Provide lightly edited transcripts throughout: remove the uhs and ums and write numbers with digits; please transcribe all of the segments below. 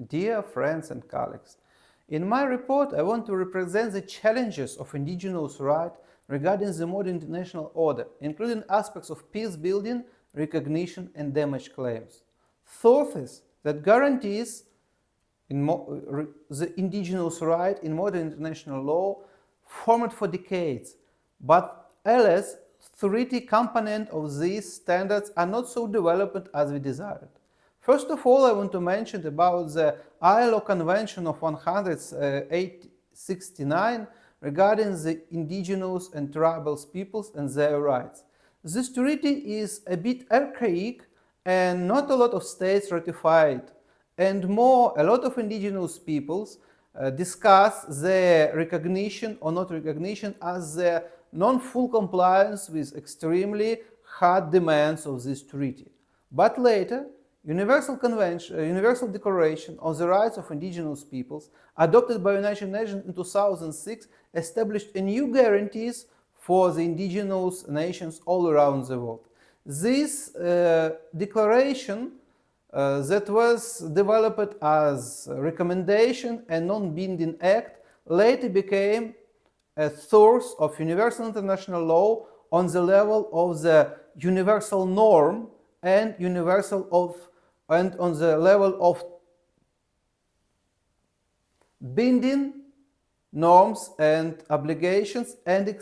Dear friends and colleagues, in my report I want to represent the challenges of indigenous rights regarding the modern international order, including aspects of peace building, recognition and damage claims. Sources that guarantees the indigenous right in modern international law formed for decades, but alas, authority component of these standards are not so developed as we desired. First of all, I want to mention about the ILO Convention of 1869 regarding the indigenous and tribal peoples and their rights. This treaty is a bit archaic and not a lot of states ratified, and more, a lot of indigenous peoples discuss their recognition or not recognition as their non-full compliance with extremely hard demands of this treaty. But later, Universal Declaration on the Rights of Indigenous Peoples, adopted by the United Nations in 2006, established a new guarantees for the indigenous nations all around the world. This declaration that was developed as a recommendation and non-binding act later became a source of universal international law on the level of the universal norm and on the level of binding norms and obligations, and it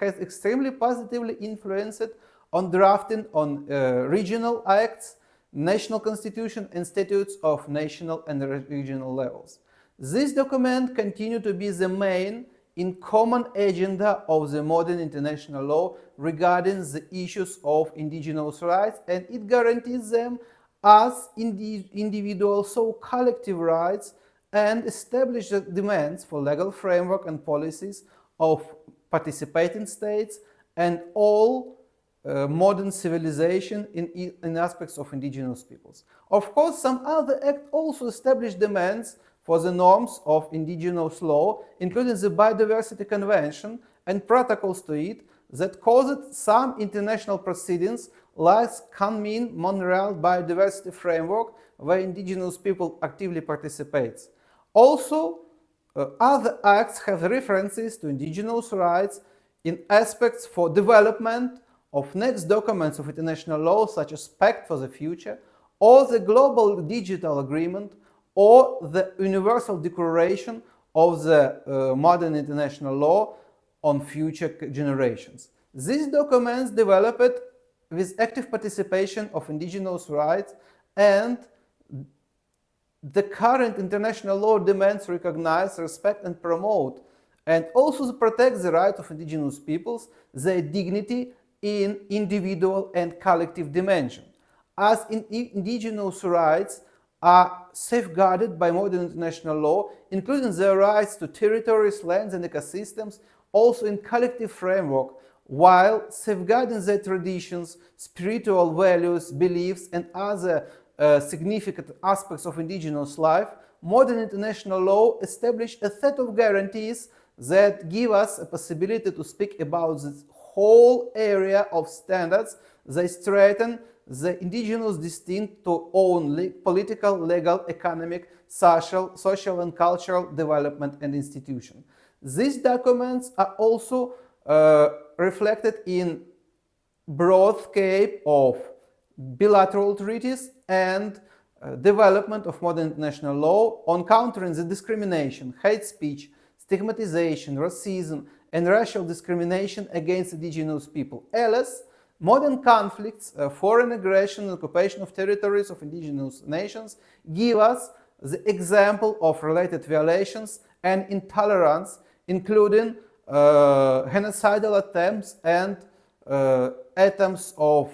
has extremely positively influenced on drafting on regional acts, national constitution and statutes of national and regional levels. This document continues to be the main in common agenda of the modern international law regarding the issues of indigenous rights, and it guarantees them as individual so collective rights and establish the demands for legal framework and policies of participating states and all modern civilization in aspects of indigenous peoples. Of course, some other acts also establish demands for the norms of indigenous law, including the Biodiversity Convention and protocols to it that caused some international proceedings like Kunming-Montreal Biodiversity Framework, where indigenous people actively participate. Also, other acts have references to indigenous rights in aspects for development of next documents of international law, such as Pact for the Future, or the Global Digital Agreement, or the Universal Declaration of the modern international law on future generations. These documents developed with active participation of indigenous rights, and the current international law demands recognize, respect and promote, and also protect the rights of indigenous peoples, their dignity in individual and collective dimension, as indigenous rights are safeguarded by modern international law, including their rights to territories, lands and ecosystems, also in collective framework, while safeguarding their traditions, spiritual values, beliefs and other significant aspects of indigenous life. Modern international law established a set of guarantees that give us a possibility to speak about this whole area of standards. They strengthen the indigenous distinct to own political, legal, economic, social and cultural development and institution. These documents are also reflected in broad scope of bilateral treaties and development of modern international law on countering the discrimination, hate speech, stigmatization, racism, and racial discrimination against indigenous people. Alas, modern conflicts, foreign aggression and occupation of territories of indigenous nations give us the example of related violations and intolerance, including genocidal attempts and attempts of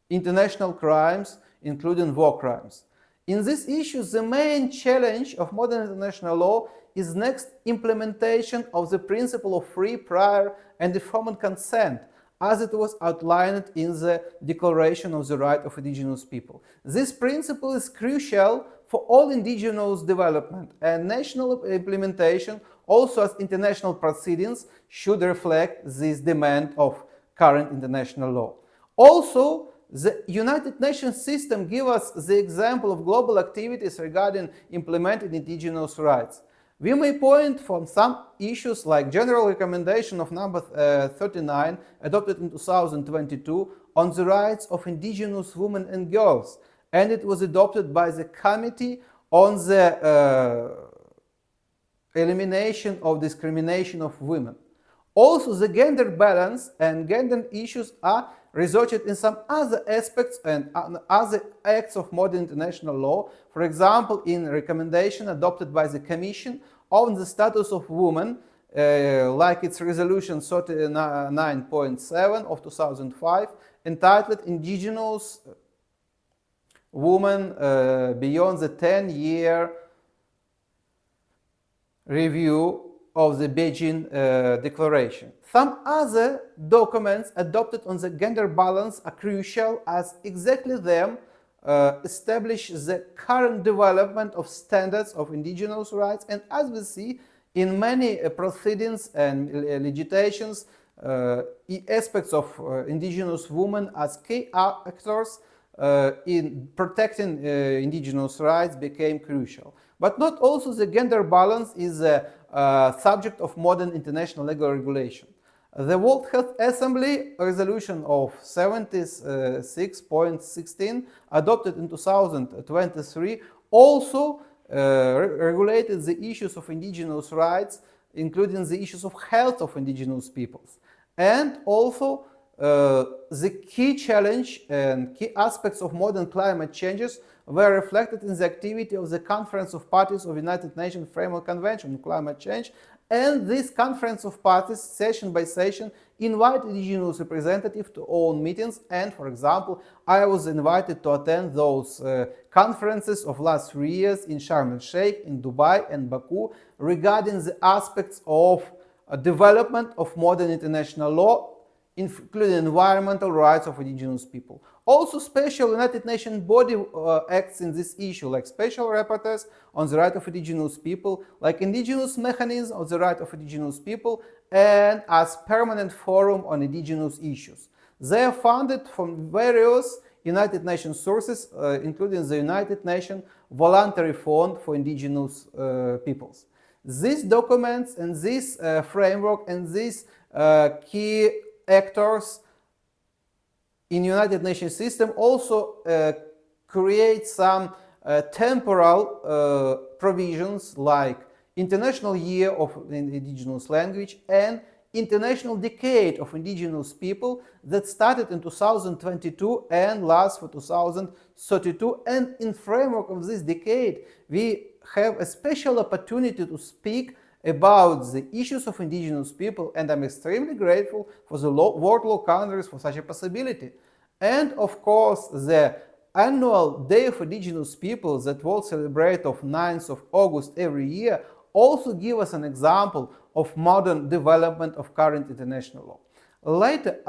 international crimes, including war crimes. In these issues, the main challenge of modern international law is next implementation of the principle of free, prior and informed consent, as it was outlined in the Declaration of the Rights of Indigenous People. This principle is crucial for all indigenous development, and national implementation, also as international proceedings, should reflect this demand of current international law. Also, The United Nations system gives us the example of global activities regarding implementing indigenous rights. We may point from some issues like General Recommendation of number 39, adopted in 2022, on the rights of indigenous women and girls, and it was adopted by the Committee on the Elimination of Discrimination of Women. Also, the gender balance and gender issues are researched in some other aspects and other acts of modern international law, for example, in recommendation adopted by the Commission on the status of women, like its resolution 39.7 of 2005, entitled Indigenous Women Beyond the 10-Year Review of the Beijing Declaration. Some other documents adopted on the gender balance are crucial, as exactly them establish the current development of standards of indigenous rights, and as we see in many proceedings and legislations, aspects of indigenous women as key actors in protecting indigenous rights became crucial. But not also the gender balance is a subject of modern international legal regulation. The World Health Assembly resolution of 76.16, adopted in 2023, also regulated the issues of indigenous rights, including the issues of health of indigenous peoples. And also the key challenge and key aspects of modern climate changes were reflected in the activity of the Conference of Parties of United Nations Framework Convention on Climate Change. And this Conference of Parties, session by session, invite indigenous representatives to own meetings. And, for example, I was invited to attend those conferences of last 3 years in Sharm el-Sheikh, in Dubai and Baku, regarding the aspects of development of modern international law, including environmental rights of indigenous people. Also, special United Nations body acts in this issue, like special rapporteurs on the right of indigenous people, like indigenous mechanism of the right of indigenous people, and as permanent forum on indigenous issues. They are funded from various United Nations sources, including the United Nations Voluntary Fund for Indigenous Peoples. These documents and this framework and these key actors in United Nations system also create some temporal provisions like International Year of Indigenous Language and International Decade of Indigenous People that started in 2022 and lasts for 2032. And in framework of this decade, we have a special opportunity to speak about the issues of indigenous people, and I'm extremely grateful for the World Law Congress for such a possibility. And of course, the annual Day of Indigenous People that will celebrate of 9th of August every year also give us an example of modern development of current international law. Later,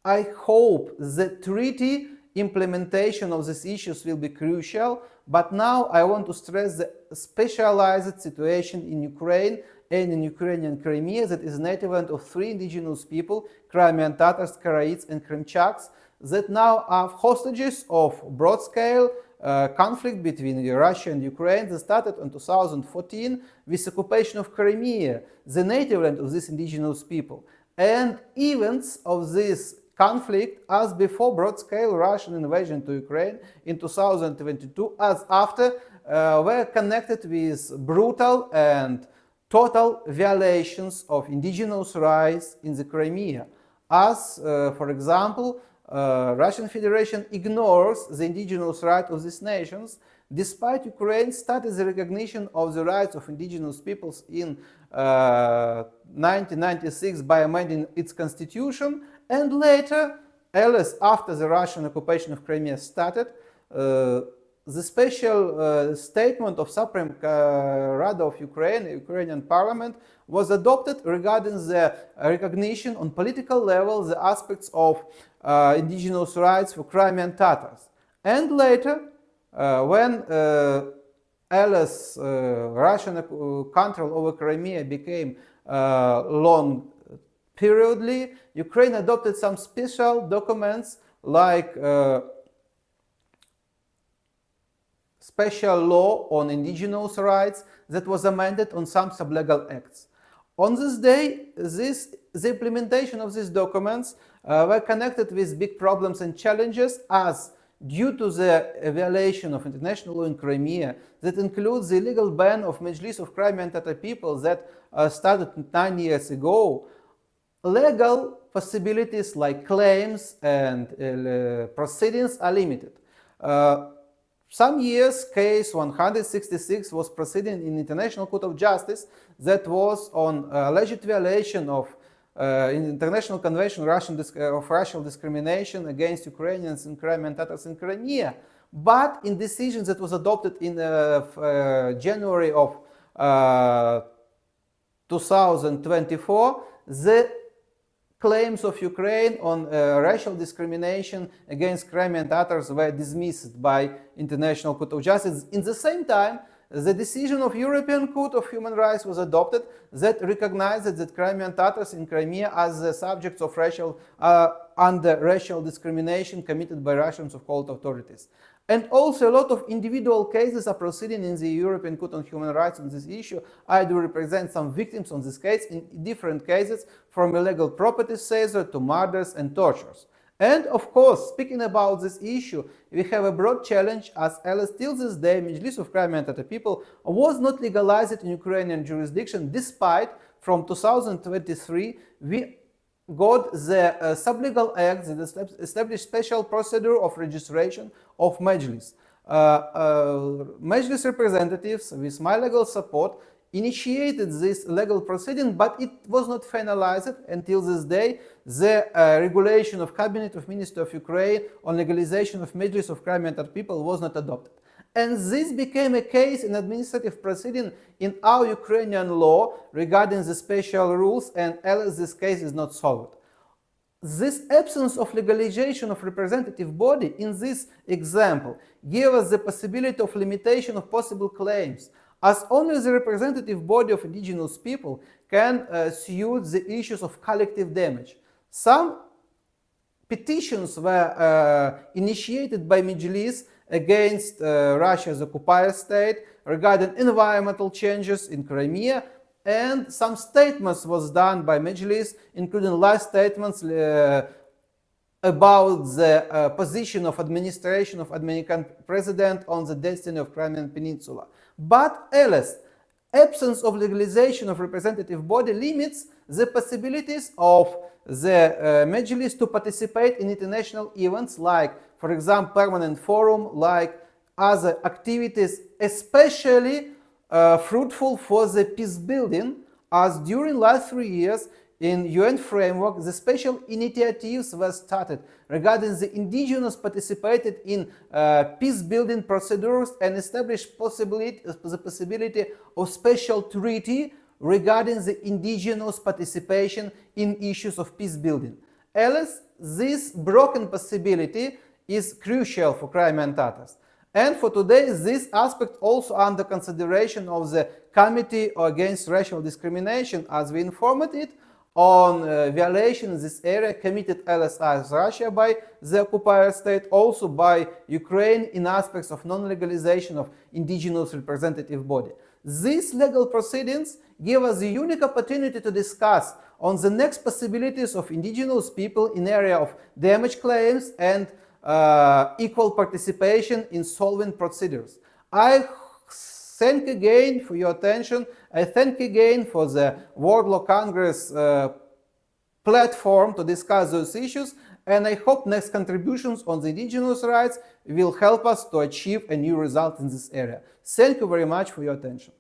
I hope the treaty implementation of these issues will be crucial, but now I want to stress the specialized situation in Ukraine and in Ukrainian Crimea that is native land of 3 indigenous people, Crimean Tatars, Karaites and Krimchaks, that now are hostages of broad-scale conflict between Russia and Ukraine that started in 2014 with occupation of Crimea, the native land of these indigenous people. And events of this conflict, as before broad-scale Russian invasion to Ukraine in 2022, as after, were connected with brutal and total violations of indigenous rights in the Crimea. As, for example, Russian Federation ignores the indigenous rights of these nations, despite Ukraine started the recognition of the rights of indigenous peoples in 1996 by amending its constitution, and later, alias after the Russian occupation of Crimea started, the special statement of Supreme Rada of Ukraine, the Ukrainian parliament, was adopted regarding the recognition on political level the aspects of indigenous rights for Crimean Tatars. And later, when alias Russian control over Crimea became long periodly, Ukraine adopted some special documents like special law on indigenous rights that was amended on some sublegal acts. On this day, the implementation of these documents were connected with big problems and challenges, as due to the violation of international law in Crimea, that includes the illegal ban of Majlis of Crimean Tatar people that started 9 years ago, legal possibilities like claims and proceedings are limited. Some years, case 166 was proceeding in International Court of Justice that was on alleged violation of International Convention of Racial Discrimination against Ukrainians and Crimean Tatars in Crimea. But in decision that was adopted in January of 2024, the claims of Ukraine on racial discrimination against Crimean Tatars were dismissed by International Court of Justice. In the same time, the decision of European Court of Human Rights was adopted that recognized that Crimean Tatars in Crimea as the subjects of under racial discrimination committed by Russian so-called authorities. And also a lot of individual cases are proceeding in the European Court on Human Rights on this issue. I do represent some victims on this case in different cases, from illegal property seizure to murders and tortures. And of course, speaking about this issue, we have a broad challenge, as till this day, Majlis of Crimean Tatar people was not legalized in Ukrainian jurisdiction, despite from 2023 we got the sublegal act that established special procedure of registration of Majlis. Majlis representatives, with my legal support, initiated this legal proceeding, but it was not finalized until this day. The regulation of Cabinet of Ministers of Ukraine on legalization of Majlis of Crimean Tatar people was not adopted. And this became a case in administrative proceeding in our Ukrainian law regarding the special rules, and this case is not solved. This absence of legalization of representative body in this example gave us the possibility of limitation of possible claims, as only the representative body of indigenous people can sue the issues of collective damage. Some petitions were initiated by Majlis against Russia's occupier state regarding environmental changes in Crimea, and some statements was done by Majlis, including live statements about the position of administration of Dominican president on the destiny of Crimean Peninsula. But alas, absence of legalization of representative body limits the possibilities of the Majlis to participate in international events like, for example, permanent forum, like other activities, especially fruitful for the peace building, as during last 3 years in UN framework, the special initiatives were started regarding the indigenous participated in peace building procedures and established the possibility of special treaty regarding the indigenous participation in issues of peace building. Alas, this broken possibility is crucial for Crimean Tatars. And for today, this aspect also under consideration of the Committee Against Racial Discrimination, as we informed it, on violation in this area committed as Russia by the occupier state, also by Ukraine in aspects of non-legalization of indigenous representative body. These legal proceedings give us a unique opportunity to discuss on the next possibilities of indigenous people in area of damage claims and equal participation in solving procedures. I thank again for your attention. I thank again for the World Law Congress platform to discuss those issues, and I hope next contributions on the indigenous rights will help us to achieve a new result in this area. Thank you very much for your attention.